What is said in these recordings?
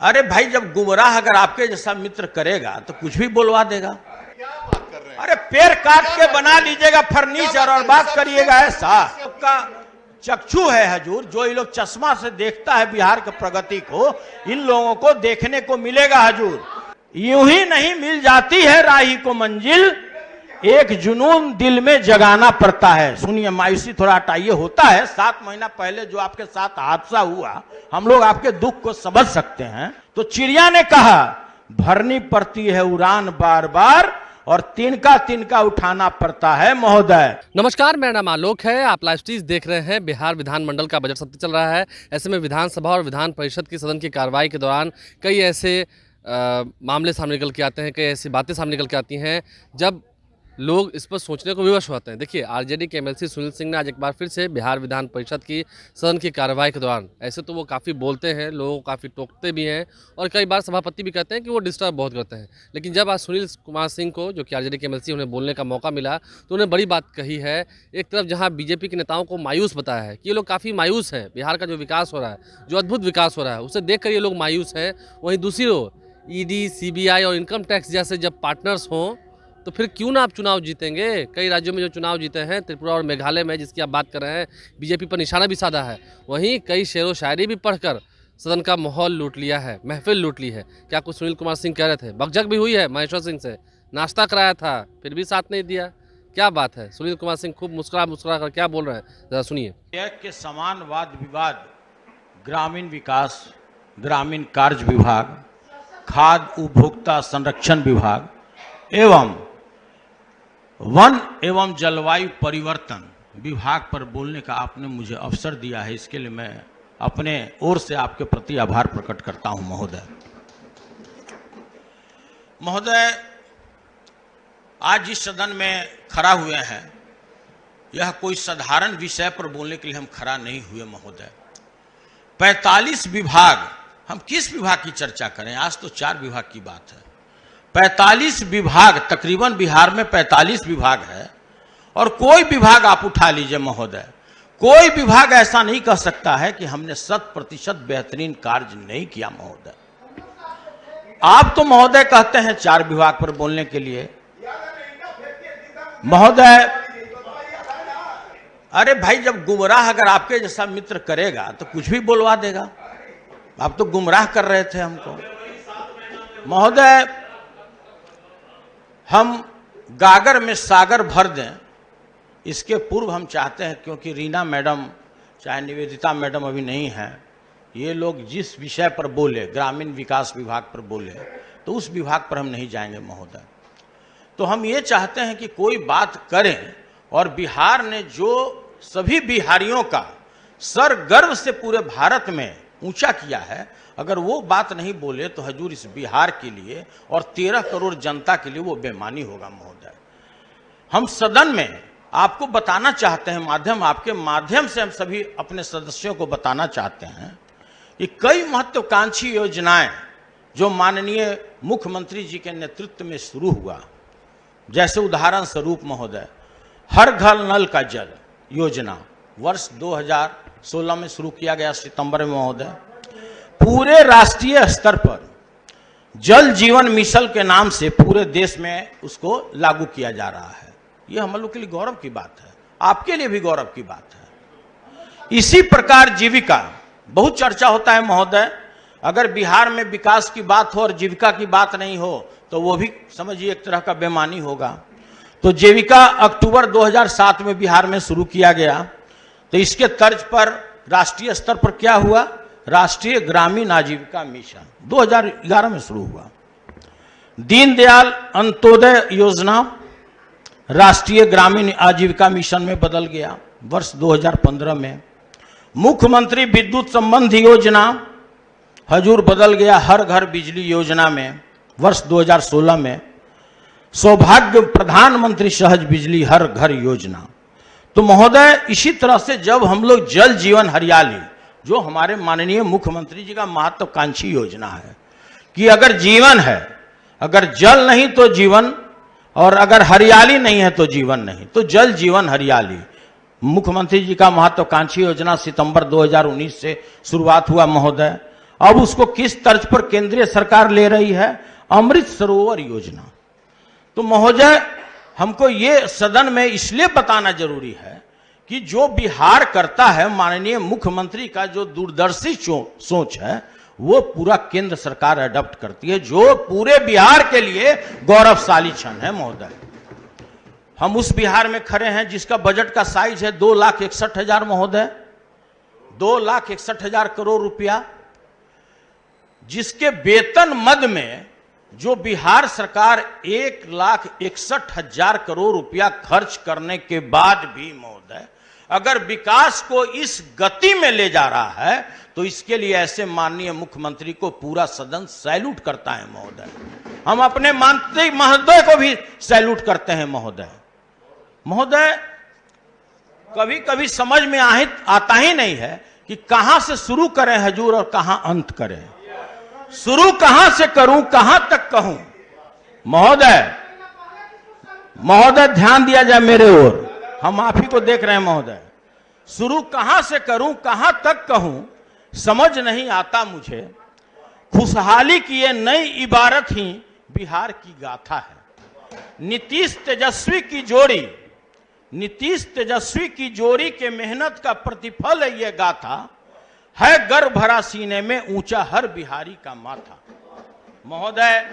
अरे भाई, जब गुमराह अगर आपके जैसा मित्र करेगा तो कुछ भी बोलवा देगा। क्या बात कर रहे हैं? अरे पेड़ काट के बना लीजिएगा फर्नीचर और बात करिएगा ऐसा। आपका चक्षु है हजूर, जो ये लोग चश्मा से देखता है बिहार की प्रगति को, इन लोगों को देखने को मिलेगा हजूर। यूं ही नहीं मिल जाती है राही को मंजिल, एक जुनून दिल में जगाना पड़ता है। सुनिए, मायूसी थोड़ा हटाइए। होता है 7 महीना पहले जो आपके साथ हादसा हुआ, हम लोग आपके दुख को समझ सकते हैं। तो चिड़िया ने कहा भरनी पड़ती है उड़ान बार बार और तिनका तिनका उठाना पड़ता है महोदय। नमस्कार, मेरा नाम आलोक है। आप लाइव स्ट्रीम देख रहे हैं। बिहार विधानमंडल का बजट सत्र चल रहा है। ऐसे में विधानसभा और विधान परिषद की सदन की कार्रवाई के दौरान कई ऐसे मामले सामने निकल के आते हैं, कई ऐसी बातें सामने निकल के आती हैं जब लोग इस पर सोचने को विवश होते हैं। देखिए, आरजेडी के एमएलसी सुनील सिंह ने आज एक बार फिर से बिहार विधान परिषद की सदन की कार्रवाई के दौरान, ऐसे तो वो काफ़ी बोलते हैं, लोगों को काफ़ी टोकते भी हैं और कई बार सभापति भी कहते हैं कि वो डिस्टर्ब बहुत करते हैं, लेकिन जब आज सुनील कुमार सिंह को, जो कि आरजेडी के एमएलसी, उन्हें बोलने का मौका मिला तो उन्हें बड़ी बात कही है। एक तरफ जहाँ बीजेपी के नेताओं को मायूस बताया है कि ये लोग काफ़ी मायूस हैं, बिहार का जो विकास हो रहा है, जो अद्भुत विकास हो रहा है, उसे देख कर ये लोग मायूस हैं। वहीं दूसरी ओर ईडी, सीबीआई और इनकम टैक्स जैसे जब पार्टनर्स हों तो फिर क्यों ना आप चुनाव जीतेंगे। कई राज्यों में जो चुनाव जीते हैं, त्रिपुरा और मेघालय में जिसकी आप बात कर रहे हैं, बीजेपी पर निशाना भी साधा है। वहीं कई शेर व शायरी भी पढ़कर सदन का माहौल लूट लिया है, महफिल लूट ली है। क्या कुछ सुनील कुमार सिंह कह रहे थे, बकझक भी हुई है महेश्वर सिंह से, नाश्ता कराया था फिर भी साथ नहीं दिया। क्या बात है, सुनील कुमार सिंह खूब मुस्कुरा कर क्या बोल रहे हैं, जरा सुनिए। के समान वाद विवाद ग्रामीण विकास, ग्रामीण कार्य विभाग, खाद्य उपभोक्ता संरक्षण विभाग एवं वन एवं जलवायु परिवर्तन विभाग पर बोलने का आपने मुझे अवसर दिया है। इसके लिए मैं अपने ओर से आपके प्रति आभार प्रकट करता हूं महोदय। महोदय, आज इस सदन में खड़ा हुए हैं, यह कोई साधारण विषय पर बोलने के लिए हम खड़ा नहीं हुए महोदय। 45 विभाग, हम किस विभाग की चर्चा करें, आज तो 4 विभाग की बात है। 45 विभाग, तकरीबन बिहार में 45 विभाग है और कोई विभाग आप उठा लीजिए महोदय, कोई विभाग ऐसा नहीं कह सकता है कि हमने 100% बेहतरीन कार्य नहीं किया महोदय। आप तो महोदय कहते हैं 4 विभाग पर बोलने के लिए महोदय। अरे भाई, जब गुमराह अगर आपके जैसा मित्र करेगा तो कुछ भी बोलवा देगा। आप तो गुमराह कर रहे थे हमको महोदय। हम गागर में सागर भर दें, इसके पूर्व हम चाहते हैं, क्योंकि रीना मैडम चाहे निवेदिता मैडम अभी नहीं हैं, ये लोग जिस विषय पर बोले, ग्रामीण विकास विभाग पर बोले, तो उस विभाग पर हम नहीं जाएंगे महोदय। तो हम ये चाहते हैं कि कोई बात करें, और बिहार ने जो सभी बिहारियों का सर गर्व से पूरे भारत में ऊंचा किया है, अगर वो बात नहीं बोले तो हजूर इस बिहार के लिए और 13 करोड़ जनता के लिए वो बेईमानी होगा महोदय। हम सदन में आपको बताना चाहते हैं, आपके माध्यम से हम सभी अपने सदस्यों को बताना चाहते हैं कि कई महत्वाकांक्षी योजनाएं जो माननीय मुख्यमंत्री जी के नेतृत्व में शुरू हुआ, जैसे उदाहरण स्वरूप महोदय हर घर नल का जल योजना वर्ष 2016 में शुरू किया गया सितंबर में महोदय। पूरे राष्ट्रीय स्तर पर जल जीवन मिशन के नाम से पूरे देश में उसको लागू किया जा रहा है। ये हम लोग के लिए गौरव की बात है, आपके लिए भी गौरव की बात है। इसी प्रकार जीविका, बहुत चर्चा होता है महोदय, अगर बिहार में विकास की बात हो और जीविका की बात नहीं हो तो वो भी समझिए एक तरह का बेईमानी होगा। तो जीविका अक्टूबर 2007 में बिहार में शुरू किया गया। तो इसके तर्ज पर राष्ट्रीय स्तर पर क्या हुआ, राष्ट्रीय ग्रामीण आजीविका मिशन 2011 में शुरू हुआ। दीनदयाल अंत्योदय योजना राष्ट्रीय ग्रामीण आजीविका मिशन में बदल गया वर्ष 2015 में। मुख्यमंत्री विद्युत संबंधी योजना हजूर बदल गया हर घर बिजली योजना में वर्ष 2016 में। सौभाग्य प्रधानमंत्री सहज बिजली हर घर योजना। तो महोदय, इसी तरह से जब हम लोग जल जीवन हरियाली, जो हमारे माननीय मुख्यमंत्री जी का महत्वाकांक्षी योजना है कि अगर जीवन है, अगर जल नहीं तो जीवन, और अगर हरियाली नहीं है तो जीवन नहीं, तो जल जीवन हरियाली मुख्यमंत्री जी का महत्वाकांक्षी योजना सितंबर 2019 से शुरुआत हुआ महोदय। अब उसको किस तर्ज पर केंद्रीय सरकार ले रही है? अमृत सरोवर योजना। तो महोदय, हमको ये सदन में इसलिए बताना जरूरी है कि जो बिहार करता है, माननीय मुख्यमंत्री का जो दूरदर्शी सोच है, वो पूरा केंद्र सरकार अडॉप्ट करती है, जो पूरे बिहार के लिए गौरवशाली क्षण है महोदय। हम उस बिहार में खड़े हैं जिसका बजट का साइज है 2,61,000 महोदय, 2,61,000 करोड़ रुपया, जिसके वेतन मद में जो बिहार सरकार 1,61,000 करोड़ रुपया खर्च करने के बाद भी महोदय अगर विकास को इस गति में ले जा रहा है, तो इसके लिए ऐसे माननीय मुख्यमंत्री को पूरा सदन सैल्यूट करता है महोदय। हम अपने मंत्री महोदय को भी सैल्यूट करते हैं महोदय। महोदय, कभी कभी समझ में आता ही नहीं है कि कहां से शुरू करें हजूर और कहां अंत करें। शुरू कहां से करूं, कहां तक कहूं? महोदय ध्यान दिया जाए मेरे ओर, हम आप ही को देख रहे हैं महोदय। शुरू कहां से करूं, कहां तक कहूं, समझ नहीं आता मुझे। खुशहाली की ये नई इबारत ही बिहार की गाथा है। नीतीश तेजस्वी की जोड़ी के मेहनत का प्रतिफल है ये गाथा, है गर्व भरा सीने में ऊंचा हर बिहारी का माथा। महोदय,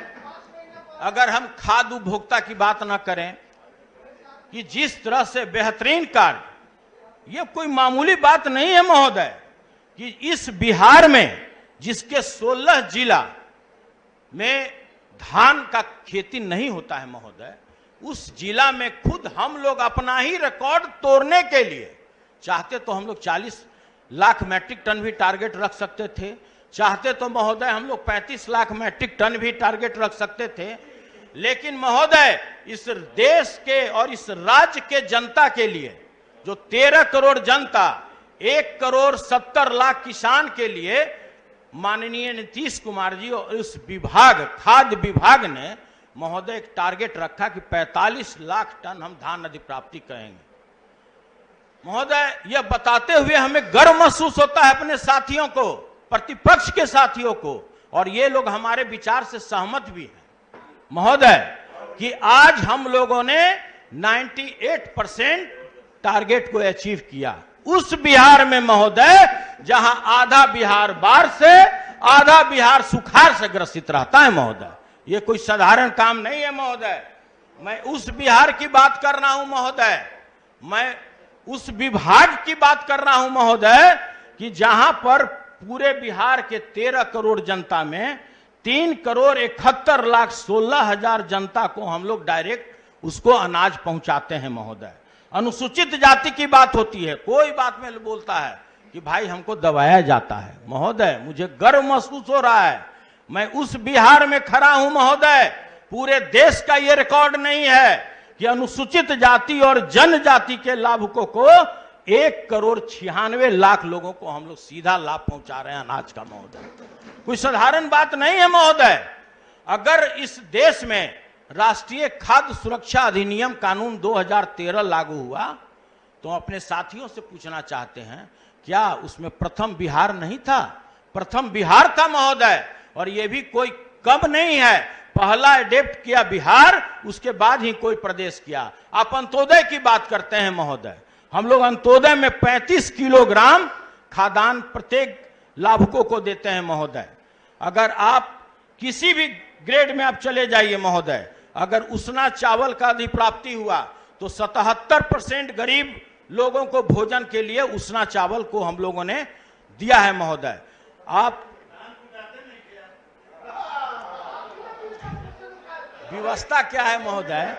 अगर हम खाद्य उपभोक्ता की बात ना करें कि जिस तरह से बेहतरीन कार्य, ये कोई मामूली बात नहीं है महोदय, कि इस बिहार में जिसके 16 जिला में धान का खेती नहीं होता है महोदय, उस जिला में खुद हम लोग अपना ही रिकॉर्ड तोड़ने के लिए चाहते तो हम लोग 40 लाख मैट्रिक टन भी टारगेट रख सकते थे, चाहते तो महोदय हम लोग 35 लाख मैट्रिक टन भी टारगेट रख सकते थे। लेकिन महोदय, इस देश के और इस राज्य के जनता के लिए, जो 13 करोड़ जनता, 1,70,00,000 किसान के लिए माननीय नीतीश कुमार जी और इस विभाग, खाद्य विभाग ने महोदय एक टारगेट रखा कि 45 लाख टन हम धान अधिप्राप्ति करेंगे। महोदय, यह बताते हुए हमें गर्व महसूस होता है अपने साथियों को, प्रतिपक्ष के साथियों को, और ये लोग हमारे विचार से सहमत भी हैं महोदय, कि आज हम लोगों ने 98% टारगेट को अचीव किया। उस बिहार में महोदय जहां आधा बिहार बाढ़ से, आधा बिहार सुखाड़ से ग्रसित रहता है महोदय, ये कोई साधारण काम नहीं है महोदय। मैं उस बिहार की बात कर रहा हूं महोदय, मैं उस विभाग की बात कर रहा हूं महोदय, कि जहां पर पूरे बिहार के 13 करोड़ जनता में 3,71,16,000 जनता को हम लोग डायरेक्ट उसको अनाज पहुंचाते हैं महोदय। अनुसूचित जाति की बात होती है, कोई बात में बोलता है कि भाई हमको दबाया जाता है। महोदय, मुझे गर्व महसूस हो रहा है, मैं उस बिहार में खड़ा हूं महोदय। पूरे देश का यह रिकॉर्ड नहीं है कि अनुसूचित जाति और जनजाति के लाभुकों को 1,96,00,000 लोगों को हम लोग सीधा लाभ पहुंचा रहे हैं अनाज का महोदय। कोई साधारण बात नहीं है महोदय। अगर इस देश में राष्ट्रीय खाद्य सुरक्षा अधिनियम कानून 2013 लागू हुआ, तो अपने साथियों से पूछना चाहते हैं, क्या उसमें प्रथम बिहार नहीं था? प्रथम बिहार था महोदय, और यह भी कोई कम नहीं है। पहला एडेप्ट किया बिहार, उसके बाद ही कोई प्रदेश किया। आप अंत्योदय की बात करते हैं महोदय, हम लोग अंत्योदय में 35 किलोग्राम खाद्यान्न प्रत्येक लाभुकों को देते हैं महोदय। अगर आप किसी भी ग्रेड में आप चले जाइए महोदय, अगर उसना चावल का अधिप्राप्ति हुआ तो 77% गरीब लोगों को भोजन के लिए उसना चावल को हम लोगों ने दिया है महोदय। आप व्यवस्था क्या है महोदय?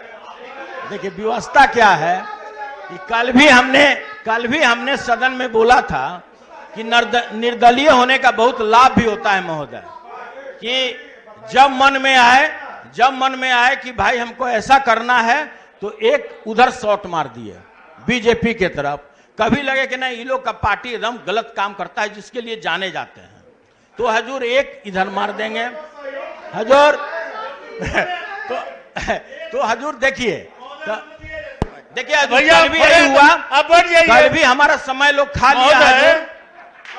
देखिए व्यवस्था क्या है कि कल भी हमने सदन में बोला था कि निर्दलीय होने का बहुत लाभ भी होता है महोदय, कि जब मन में आए कि भाई हमको ऐसा करना है, तो एक उधर शॉट मार दिए बीजेपी के तरफ। कभी लगे कि नहीं, ये लोग का पार्टी एकदम गलत काम करता है जिसके लिए जाने जाते हैं, तो हजूर एक इधर मार देंगे हजूर। तो हजूर देखिए कल भी यही हुआ, कल भी हमारा समय लोग खा लिया है।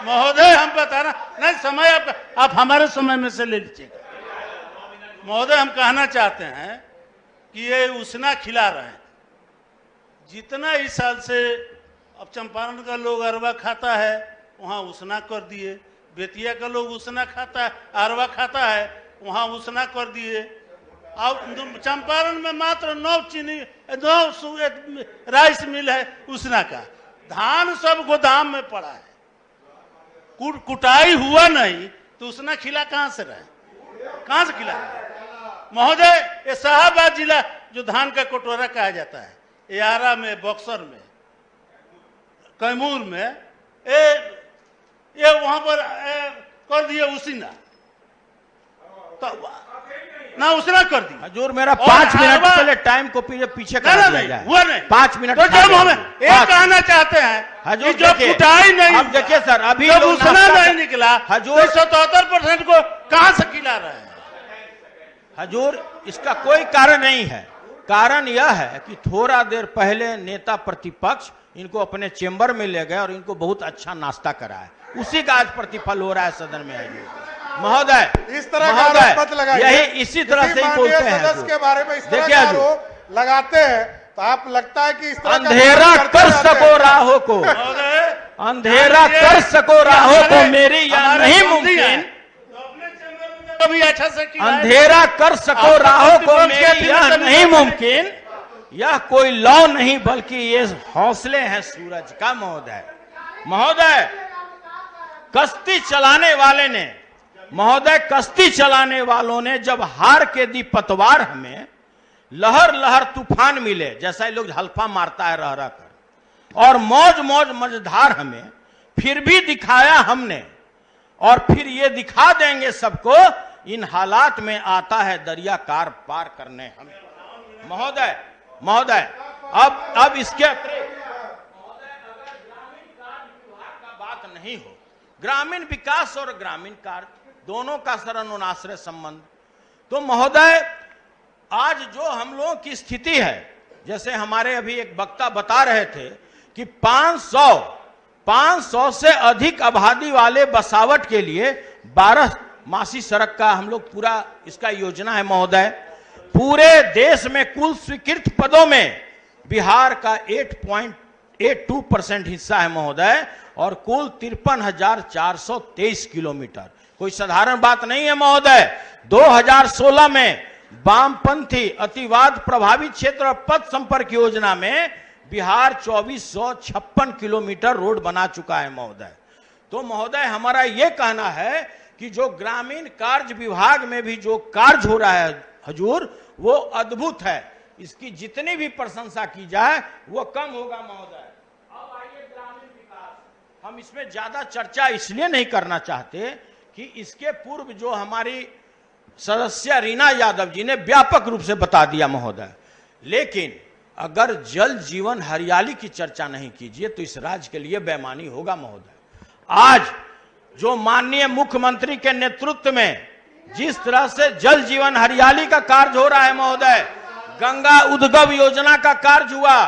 महोदय हम बता रहे नहीं, समय आप हमारे समय में से ले लीजिएगा। महोदय हम कहना चाहते हैं कि ये उसना खिला रहे हैं, जितना इस साल से अब चंपारण का लोग अरवा खाता है वहाँ उसना कर दिए, बेतिया का लोग उसना खाता है अरवा खाता है वहाँ उसना कर दिए। अब चंपारण में मात्र 9 राइस मिल है उसना का, धान सब गोदाम में पड़ा है, कुटाई हुआ नहीं तो उसना खिला कहाँ से रहे, कहाँ से खिला महोदय? ये शाहबाद जिला जो धान का कटोरा कहा जाता है, यारा में, बक्सर में, कैमूर में, ये वहां पर कर दिए उसीना, तो ना उसना कर दी। हजूर मेरा 5 मिनट पहले टाइम को पीछे कर दिया जाए। हुआ नहीं 5 मिनट। तो जब हम एक कहना चाहते हैं कि जो कुटाई नहीं, अब देखिए सर, अभी जब उसना नहीं निकला हजूर 77% को कहां से खिला रहे हैं? हजूर इसका कोई कारण नहीं है। कारण यह है कि थोड़ा देर पहले नेता प्रतिपक्ष इनको अपने चेंबर में ले गए और इनको बहुत अच्छा नाश्ता कराया, उसी का आज प्रतिफल हो रहा है सदन में। महोदय इस तरह का आरोप मत लगाइए, यही इसी तरह से ही बोलते हैं सदस्य के बारे में इस तरह का आरोप लगाते हैं तो आप लगता है कि इस तरह अंधेरा कर सको राहों को, अंधेरा कर सको राहों को मेरी यह नहीं मुमकिन, कभी अच्छा से अंधेरा कर सको राहों को मेरी यह नहीं मुमकिन, यह कोई लौ नहीं बल्कि ये हौसले हैं सूरज का। महोदय कश्ती चलाने वाले ने, महोदय कश्ती चलाने वालों ने जब हार के दी पतवार हमें, लहर लहर तूफान मिले जैसा ये लोग हल्फा मारता है रह रह कर, और मौज मौज मझधार हमें फिर भी दिखाया हमने, और फिर ये दिखा देंगे सबको, इन हालात में आता है दरिया कार पार करने हमें। महोदय अब इसके अतिरिक्त बात नहीं हो, ग्रामीण विकास और ग्रामीण कार्य दोनों का सर अनुनाश्रय संबंध, तो महोदय आज जो हम लोगों की स्थिति है, जैसे हमारे अभी एक वक्ता बता रहे थे कि 500 से अधिक आबादी वाले बसावट के लिए 12 मासी सड़क का हम लोग पूरा इसका योजना है महोदय। पूरे देश में कुल स्वीकृत पदों में बिहार का 8.82% हिस्सा है महोदय, और कुल 53,423 किलोमीटर, कोई साधारण बात नहीं है महोदय। 2016 में वामपंथी अतिवाद प्रभावित क्षेत्र और पथ संपर्क योजना में बिहार 2456 किलोमीटर रोड बना चुका है महोदय। तो महोदय हमारा यह कहना है कि जो ग्रामीण कार्य विभाग में भी जो कार्य हो रहा है हजूर, वो अद्भुत है, इसकी जितनी भी प्रशंसा की जाए वो कम होगा महोदय। अब आइए ग्रामीण विकास, हम इसमें ज्यादा चर्चा इसलिए नहीं करना चाहते कि इसके पूर्व जो हमारी सदस्य रीना यादव जी ने व्यापक रूप से बता दिया महोदय, लेकिन अगर जल जीवन हरियाली की चर्चा नहीं कीजिए तो इस राज्य के लिए बेईमानी होगा महोदय। आज जो माननीय मुख्यमंत्री के नेतृत्व में जिस तरह से जल जीवन हरियाली का कार्य हो रहा है महोदय, गंगा उद्गम योजना का कार्य हुआ,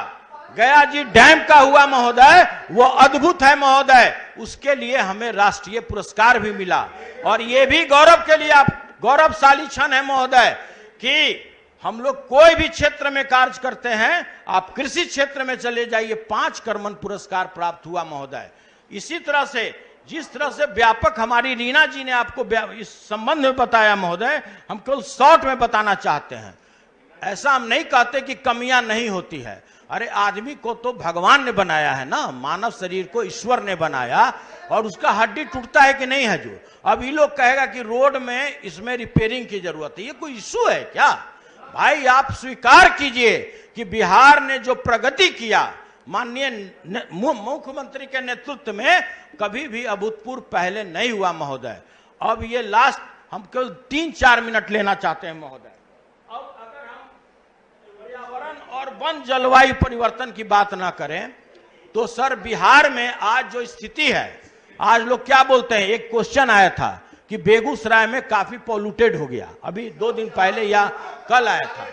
गया जी डैम का हुआ महोदय, वो अद्भुत है महोदय। उसके लिए हमें राष्ट्रीय पुरस्कार भी मिला, और ये भी गौरव के लिए आप गौरवशाली क्षण है महोदय कि हम लोग कोई भी क्षेत्र में कार्य करते हैं, आप कृषि क्षेत्र में चले जाइए, 5 कर्मण पुरस्कार प्राप्त हुआ महोदय। इसी तरह से जिस तरह से व्यापक हमारी रीना जी ने आपको इस संबंध में बताया महोदय, हम केवल शॉर्ट में बताना चाहते हैं। ऐसा हम नहीं कहते कि कमियां नहीं होती है, अरे आदमी को तो भगवान ने बनाया है ना, मानव शरीर को ईश्वर ने बनाया, और उसका हड्डी टूटता है कि नहीं है जो। अब ये लोग कहेगा कि रोड में इसमें रिपेयरिंग की जरूरत है, ये कोई इश्यू है क्या? भाई आप स्वीकार कीजिए कि बिहार ने जो प्रगति किया माननीय मुख्यमंत्री के नेतृत्व में, कभी भी अभूतपूर्व पहले नहीं हुआ महोदय। अब ये लास्ट हम केवल 3-4 मिनट लेना चाहते हैं महोदय। अब अगर हम पर्यावरण और वन जलवायु परिवर्तन की बात ना करें तो सर बिहार में आज जो स्थिति है, आज लोग क्या बोलते हैं, एक क्वेश्चन आया था कि बेगूसराय में काफी पॉल्यूटेड हो गया, अभी 2 दिन पहले या कल आया था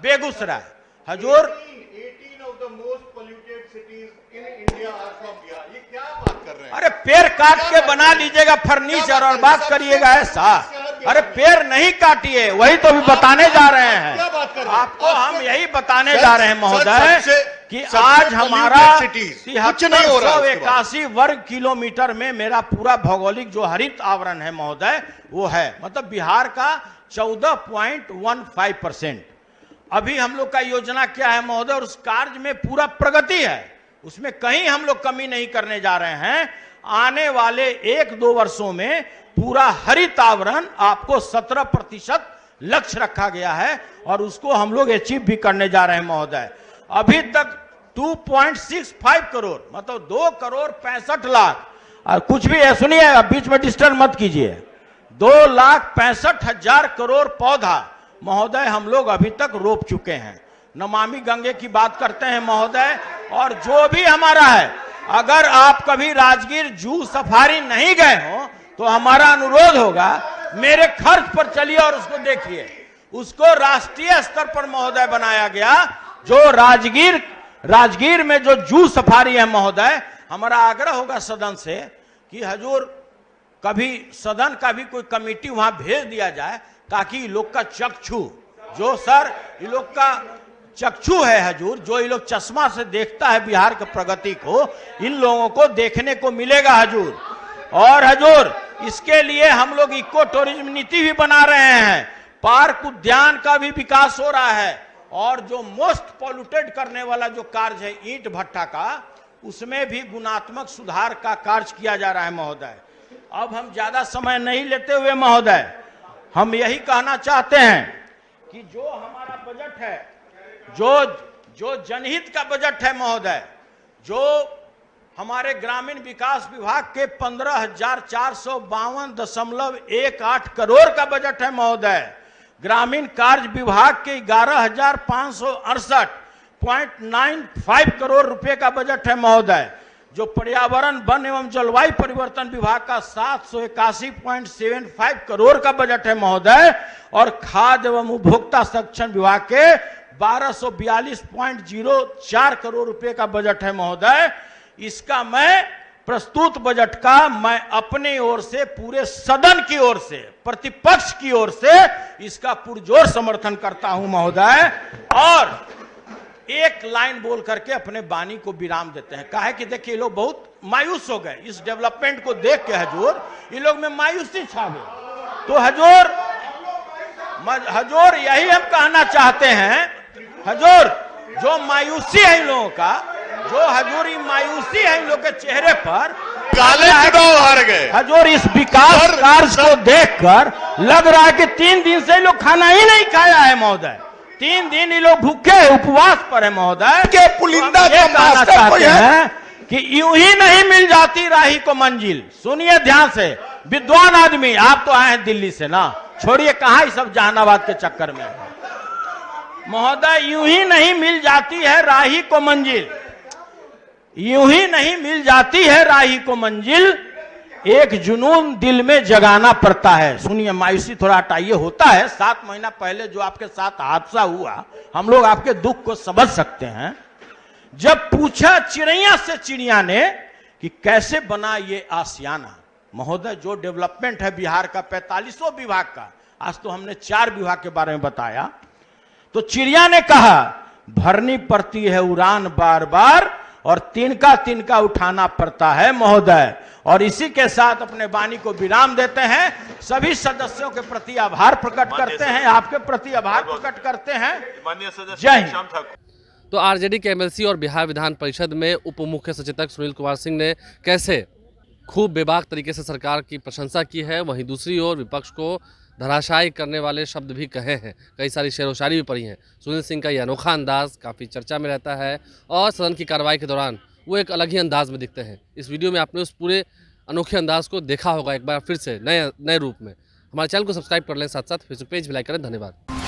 बेगूसराय। हजूर 18 of the most polluted cities in India are from Bihar. ये क्या बात कर रहे हैं? अरे पेड़ काट के बना लीजिएगा फर्नीचर और बात करिएगा ऐसा। अरे पेड़ नहीं काटिए, वही तो भी बताने जा रहे हैं आपको। हम यही बताने जा रहे हैं महोदय कि आज हमारा 7381 वर्ग किलोमीटर में मेरा पूरा भौगोलिक जो हरित आवरण है महोदय वो है, मतलब बिहार का 14.15%। अभी हम लोग का योजना क्या है महोदय, और उस कार्य में पूरा प्रगति है, उसमें कहीं हम लोग कमी नहीं करने जा रहे हैं। आने वाले 1-2 वर्षों में पूरा हरित आवरण आपको 17% लक्ष्य रखा गया है और उसको हम लोग अचीव भी करने जा रहे हैं महोदय। अभी तक 2.65 करोड़ मतलब 2,65,00,000 और कुछ भी है, सुनिए बीच में डिस्टर्ब मत कीजिए, 2,65,000 करोड़ पौधा महोदय हम लोग अभी तक रोप चुके हैं। नमामि गंगे की बात करते हैं महोदय, और जो भी हमारा है, अगर आप कभी राजगीर जू सफारी नहीं गए हो तो हमारा अनुरोध होगा मेरे खर्च पर चलिए और उसको देखिए। उसको राष्ट्रीय स्तर पर महोदय बनाया गया। जो राजगीर में जो जू सफारी है महोदय, हमारा आग्रह होगा सदन से कि हजूर कभी सदन का भी कोई कमेटी वहां भेज दिया जाए ताकि लोग का चक्षु, जो सर ये लोग का चक्षु है हजूर, जो ये लोग चश्मा से देखता है बिहार की प्रगति को, इन लोगों को देखने को मिलेगा हजूर। और हजूर इसके लिए हम लोग इको टूरिज्म नीति भी बना रहे हैं, पार्क उद्यान का भी विकास हो रहा है, और जो मोस्ट पॉल्यूटेड करने वाला जो कार्य है ईंट भट्टा का, उसमें भी गुणात्मक सुधार का कार्य किया जा रहा है महोदय। अब हम ज्यादा समय नहीं लेते हुए महोदय, हम यही कहना चाहते हैं कि जो हमारा बजट है, जो जनहित का बजट है महोदय, जो हमारे ग्रामीण विकास विभाग के 15,452.18 करोड़ का बजट है महोदय, ग्रामीण कार्य विभाग के 11,568.95 करोड़ रुपए का बजट है महोदय, जो पर्यावरण वन एवं जलवायु परिवर्तन विभाग का 781.75 करोड़ का बजट है महोदय, और खाद्य एवं उपभोक्ता संरक्षण विभाग के 1242.04 करोड़ रुपए का बजट है महोदय। इसका मैं प्रस्तुत बजट का मैं अपनी ओर से, पूरे सदन की ओर से, प्रतिपक्ष की ओर से इसका पुरजोर समर्थन करता हूं महोदय। और एक लाइन बोल करके अपने वाणी को विराम देते हैं। कहा है कि देखिए लोग बहुत मायूस हो गए इस डेवलपमेंट को देख के हजूर, ये लोग में मायूसी छा गई। तो हजूर यही हम कहना चाहते हैं, हजूर जो मायूसी है इन लोगों का, जो हजूरी मायूसी है इन लोगों के चेहरे पर, काले चुनाव हार गए हजूर इस विकास कार्य को देखकर लग रहा है कि 3 दिन से लोग खाना ही नहीं खाया है महोदय। 3 दिन ये लोग भूखे उपवास पर है महोदय। के पुलिंदा का मास्टर कोई है कि यूं ही नहीं मिल जाती राही को मंजिल। सुनिए ध्यान से, विद्वान आदमी, आप तो आए हैं दिल्ली से ना, छोड़िए कहां ये सब जहानाबाद के चक्कर में महोदय। यूं ही नहीं मिल जाती है राही को मंजिल, यूं ही नहीं मिल जाती है राही को मंजिल, एक जुनून दिल में जगाना पड़ता है। सुनिए, मायूसी थोड़ा हटाइए। होता है 7 महीना पहले जो आपके साथ हादसा हुआ, हम लोग आपके दुख को समझ सकते हैं। जब पूछा चिड़ैया से चिड़िया ने कि कैसे बना ये आसियाना, महोदय जो डेवलपमेंट है बिहार का 45 विभाग का, आज तो हमने 4 विभाग के बारे में बताया, तो चिड़िया ने कहा भरनी पड़ती है उड़ान बार बार और तिनका तिनका उठाना पड़ता है महोदय। और इसी के साथ अपने वाणी को विराम देते हैं। सभी सदस्यों के प्रति आभार प्रकट करते हैं, आपके प्रति आभार प्रकट करते हैं। जय हिंद। तो आरजेडी के एमएलसी और बिहार विधान परिषद में उप मुख्य सचेतक सुनील कुमार सिंह ने कैसे खूब बेबाक तरीके से सरकार की प्रशंसा की है, वहीं दूसरी ओर विपक्ष को धराशायी करने वाले शब्द भी कहे हैं, कई सारी शेर व शायरी भी पढ़ी हैं। सुनील सिंह का ये अनोखा अंदाज काफ़ी चर्चा में रहता है और सदन की कार्रवाई के दौरान वो एक अलग ही अंदाज में दिखते हैं। इस वीडियो में आपने उस पूरे अनोखे अंदाज को देखा होगा एक बार फिर से नए रूप में। हमारे चैनल को सब्सक्राइब कर लें, साथ साथ फेसबुक पेज भी लाइक करें। धन्यवाद।